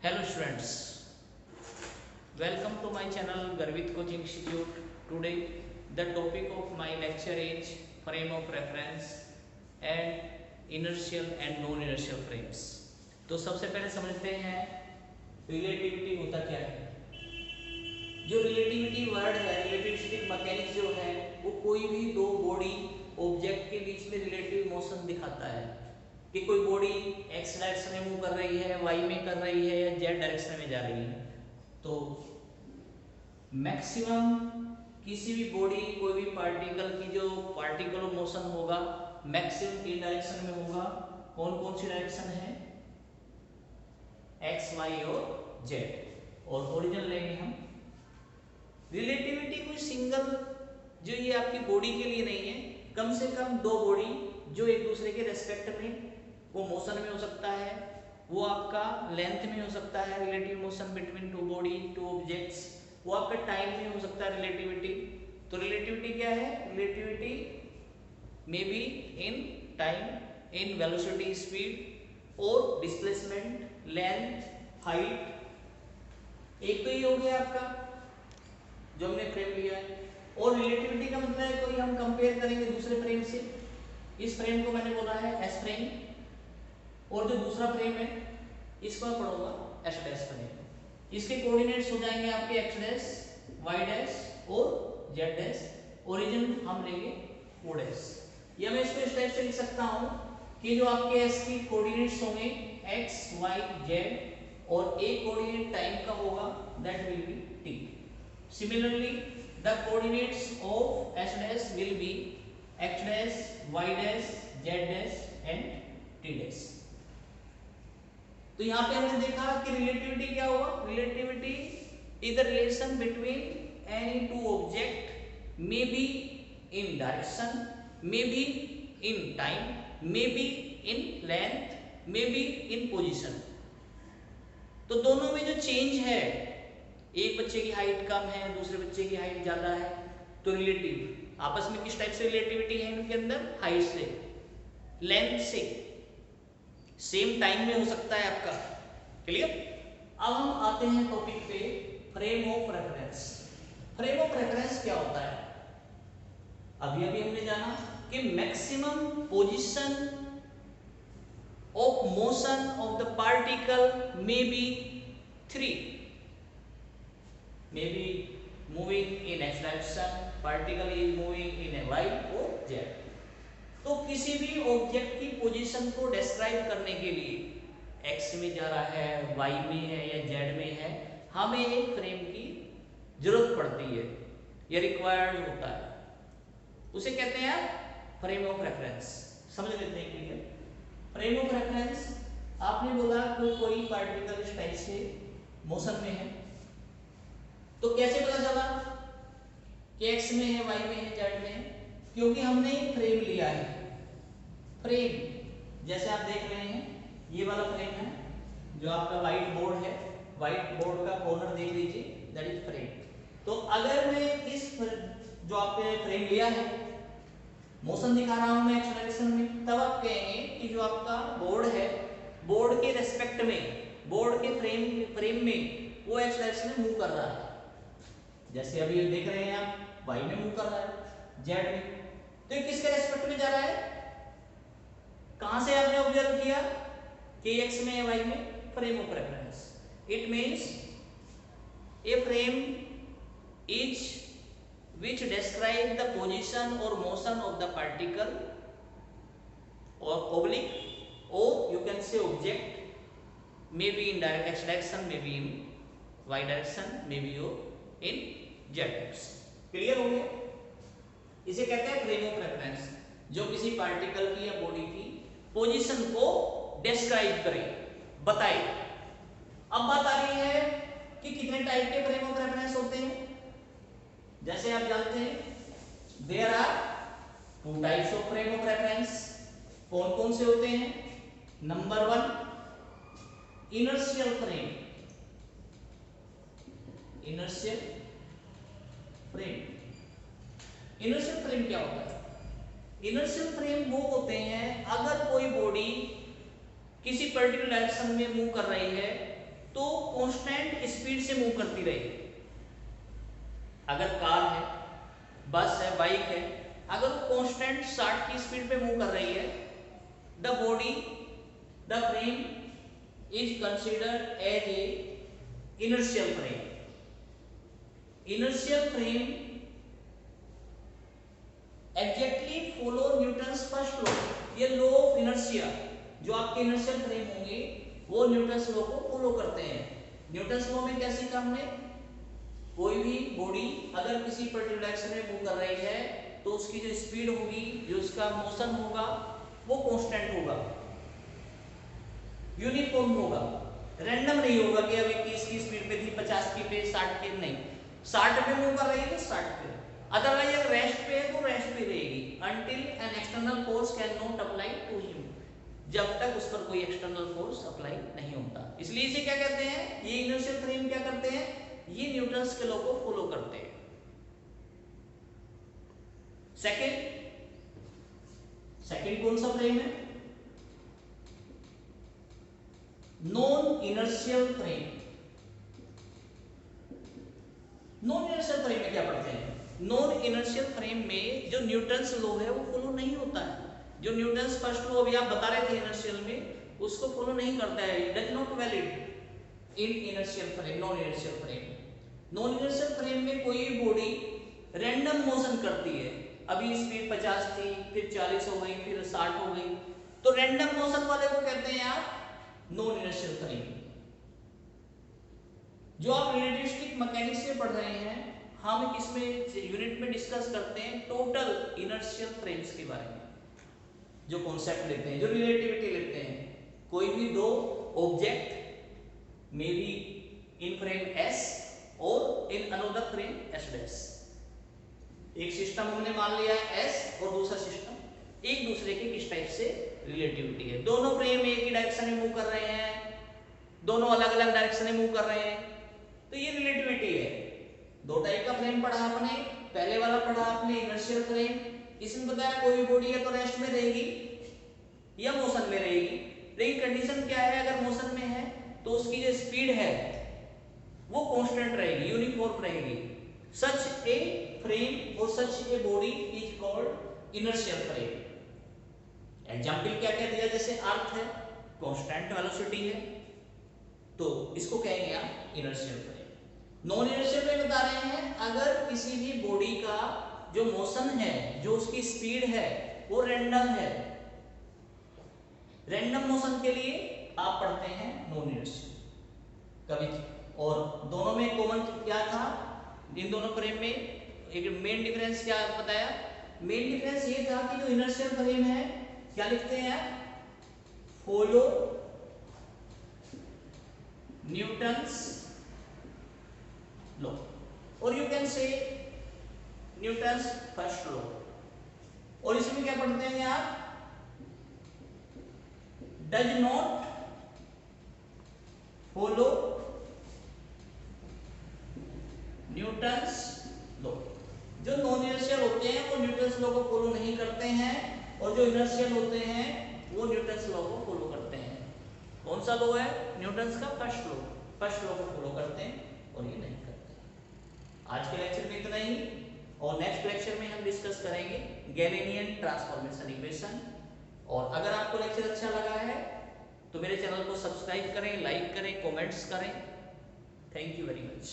Hello students, welcome to my channel Garvit Coaching Institute. Today the topic of my lecture is frame of reference and inertial and non inertial frames. तो सबसे पहले समझते हैं relativity होता क्या है। जो रिलेटिविटी वर्ड है, रिलेटिविस्टिक मैकेनिक्स जो है वो कोई भी दो बॉडी ऑब्जेक्ट के बीच में रिलेटिव मोशन दिखाता है कि कोई बॉडी एक्स डायरेक्शन में मूव कर रही है, वाई में कर रही है या जेड डायरेक्शन में जा रही है। तो मैक्सिमम किसी भी बॉडी कोई भी पार्टिकल की जो पार्टिकल मोशन होगा मैक्सिमम एक डायरेक्शन में होगा। कौन कौन सी डायरेक्शन है? एक्स, वाई और जेड। और ओरिजिन लेंगे हम। रिलेटिविटी कोई सिंगल जो ये आपकी बॉडी के लिए नहीं है, कम से कम दो बॉडी जो एक दूसरे के रेस्पेक्ट में वो मोशन में हो सकता है, वो आपका लेंथ में हो सकता है, relative motion between two body two objects, वो आपका टाइम में हो सकता है रिलेटिविटी। तो रिलेटिविटी क्या है? Relativity may be in time, in velocity, speed और डिस्प्लेसमेंट, लेंथ, हाइट। एक तो ये हो गया आपका जो हमने फ्रेम लिया है। और रिलेटिविटी का मतलब है कोई हम कंपेयर करेंगे दूसरे फ्रेम से। इस फ्रेम को मैंने बोला है एस फ्रेम, और जो दूसरा फ्रेम है इसको मैं पढ़ूंगा एच डैश फ्रेम। इसके कोऑर्डिनेट्स हो जाएंगे आपके एक्स डैश, वाई डैश और जेड डैश। ओरिजिन हम लेंगे ओ डैश। या मैं इसको इस टाइप से लिख सकता हूं कि जो आपके एस की कोऑर्डिनेट्स होंगे एक्स, वाई, जेड, और एक कोऑर्डिनेट टाइम का होगा that will be T. Similarly the coordinates of H dash will be X dash, Y dash, Z dash and T dash. तो यहां पे हमने देखा कि रिलेटिविटी क्या होगा? Relativity is the relation between any two object, may be in direction, may be in time, may be in length, may be in position. तो दोनों में जो चेंज है, एक बच्चे की हाइट कम है, दूसरे बच्चे की हाइट ज्यादा है, तो रिलेटिव आपस में किस टाइप से रिलेटिविटी है इनके अंदर? हाइट से, लेंथ से, सेम टाइम में हो सकता है आपका। क्लियर? अब हम आते हैं टॉपिक पे, frame of reference. Frame of reference क्या होता है? अभी अभी हमने जाना कि maximum position of motion of the particle may be 3, may be moving in X direction, particle is moving in Y और जेड। तो किसी भी ऑब्जेक्ट की पोजीशन को डिस्क्राइब करने के लिए एक्स में जा रहा है, वाई में है या जेड में है, हमें एक फ्रेम की जरूरत पड़ती है, ये रिक्वायर्ड होता है। उसे कहते हैं आप फ्रेम ऑफ रेफरेंस। समझ लेते हैं क्लियर? फ्रेम ऑफ रेफरेंस आपने बोला कोई पार्टिकल इस टाइप से मोशन में है, तो कैसे पता चला कि एक्स में है, वाई में है, जेड में है? क्योंकि हमने एक फ्रेम लिया है। फ्रेम जैसे आप देख रहे हैं, ये वाला फ्रेम है जो आपका व्हाइट बोर्ड है, व्हाइट बोर्ड का कॉर्नर देख लीजिए, दैट इज फ्रेम। तो अगर मैं इस जो आपने फ्रेम लिया है, मोशन दिखा रहा हूं मैं एक्स डायरेक्शन में, तब आप कहेंगे कि जो आपका बोर्ड है, बोर्ड के रेस्पेक्ट में, बोर्ड के फ्रेम में वो एक्स डायरेक्शन में मूव कर रहा है। जैसे अभी देख रहे हैं आप, वाई में मूव कर रहा है, जेड में। तो ये किसके रेस्पेक्ट में जा रहा है? कहां से आपने ऑब्जर्व किया कि एक्स में है, वाई में? Frame of reference. It means a frame is which describe the position or motion of the particle or oblique, or you can say object, maybe in direct x direction, maybe in y direction, maybe in z direction। Clear हो गया? इसे कहते हैं frame of reference, जो किसी particle की या body की पोजीशन को डिस्क्राइब करे, बताए। अब बात आ रही है कि कितने टाइप के फ्रेम ऑफ रेफरेंस होते हैं। जैसे आप जानते हैं there are 2 types of frame of reference. कौन कौन से होते हैं? Number 1 inertial frame. Inertial frame, inertial frame क्या होता है? इनर्शियल फ्रेम वो होते हैं अगर कोई बॉडी किसी पर्टिकुलर डायरेक्शन में मूव कर रही है तो कांस्टेंट स्पीड से मूव करती रहेगी। अगर कार है, बस है, बाइक है, अगर वो कांस्टेंट 60 की स्पीड पे मूव कर रही है, the body, the frame is considered as a inertial frame. Inertial frame exactly follow Newton's first law. ये लॉ ऑफ इनर्शिया जो आपके इनर्शियल फ्रेम होंगे वो न्यूटन्स लॉ को फॉलो करते हैं। न्यूटन्स लॉ में क्या सीखा हमने? कोई भी बॉडी अगर किसी पर्टिकुलर डायरेक्शन में मूव कर रही है तो उसकी जो स्पीड होगी, जो उसका मोशन होगा, वो कांस्टेंट होगा, यूनिफॉर्म होगा, रैंडम नहीं होगा कि अभी 30 की स्पीड पे थी, 50 की पे, 60 के नहीं, 60 पे मूव कर रही है तो 60 पे, अदरवाइज अगर रेस्ट पे है तो रेस्ट पे रहेगी। Until an external force can not apply to him, जब तक उस पर कोई एक्सटर्नल फोर्स अप्लाई नहीं होता। इसलिए इसे क्या कहते हैं? ये इनर्शियल फ्रेम क्या करते हैं? ये न्यूटन्स के लॉ को फॉलो करते हैं। सेकंड कौन सा फ्रेम है? Non inertial frame. Non inertial frame में क्या पढ़ते हैं? नॉन इनर्शियल फ्रेम में जो न्यूटन्स लॉ है वो फॉलो नहीं होता है। जो न्यूटन्स फर्स्ट लॉ अभी आप बता रहे थे इनर्शियल में, उसको फॉलो नहीं करता है। It does not valid in inertial frame, non inertial frame. Non inertial frame में कोई बॉडी रैंडम मोशन करती है, अभी स्पीड 50 थी, फिर 40 हो गई, फिर 60 हो गई, तो रैंडम मोशन वाले को कहते हैं आप नॉन इनर्शियल फ्रेम। जो आप रिलेटिविस्टिक मैकेनिक्स में पढ़ रहे हैं, हम इसमें यूनिट में डिस्कस करते हैं टोटल इनर्शियल फ्रेम्स के बारे में, जो कॉन्सेप्ट लेते हैं, जो रिलेटिविटी लेते हैं। कोई भी दो object may be in frame S और in another frame S dash. एक सिस्टम हमने मान लिया है S और दूसरा सिस्टम, एक दूसरे के किस टाइप से रिलेटिविटी है। दोनों फ्रेम एक ही डायरेक्शन में मूव कर रहे हैं, दोनों अलग अलग डायरेक्शन में मूव कर रहे हैं, तो ये रिलेटिविटी है। दो टाइप का फ्रेम पढ़ा आपने। पहले वाला पढ़ा आपने इनर्शियल फ्रेम, इसमें बताया कोई बॉडी या तो रेस्ट में रहेगी या मोशन में रहेगी, लेकिन कंडीशन क्या है? अगर मोशन में है तो उसकी जो स्पीड है वो कांस्टेंट रहेगी, यूनिफॉर्म रहेगी। सच ए फ्रेम और such a body is called inertial frame. Example क्या क्या दिया? जैसे अर्थ है, कांस्टेंट वेलोसिटी है, तो इसको कहेंगे आप inertial frame. Non inertial frame बता रहे हैं अगर किसी भी बॉडी का जो मोशन है, जो उसकी स्पीड है, वो रैंडम है। रैंडम मोशन के लिए आप पढ़ते हैं नॉन इनर्शियल कभी। और दोनों में कॉमन क्या था? इन दोनों फ्रेम में एक मेन डिफरेंस क्या बताया? मेन डिफरेंस ये था कि जो इनर्शियल फ्रेम है, क्या लिखते हैं आप? फॉलो न्यूटन्स लॉ, और you can say Newton's first law. और इसमें क्या पढ़ते हैं आप? Does not follow Newton's law. जो नॉन इनर्शियल होते हैं वो न्यूटन्स लॉ को फॉलो नहीं करते हैं, और जो इनर्शियल होते हैं वो न्यूटन्स लॉ को फॉलो करते हैं। कौन सा लॉ है? न्यूटन्स का फर्स्ट लॉ। फर्स्ट लॉ को फॉलो करते हैं और ये नहीं करते। आज के लेक्चर में इतना ही, और नेक्स्ट लेक्चर में हम डिस्कस करेंगे गैलेनियन ट्रांसफॉर्मेशन इक्वेशन। और अगर आपको लेक्चर अच्छा लगा है तो मेरे चैनल को सब्सक्राइब करें, लाइक करें, कमेंट्स करें। Thank you very much.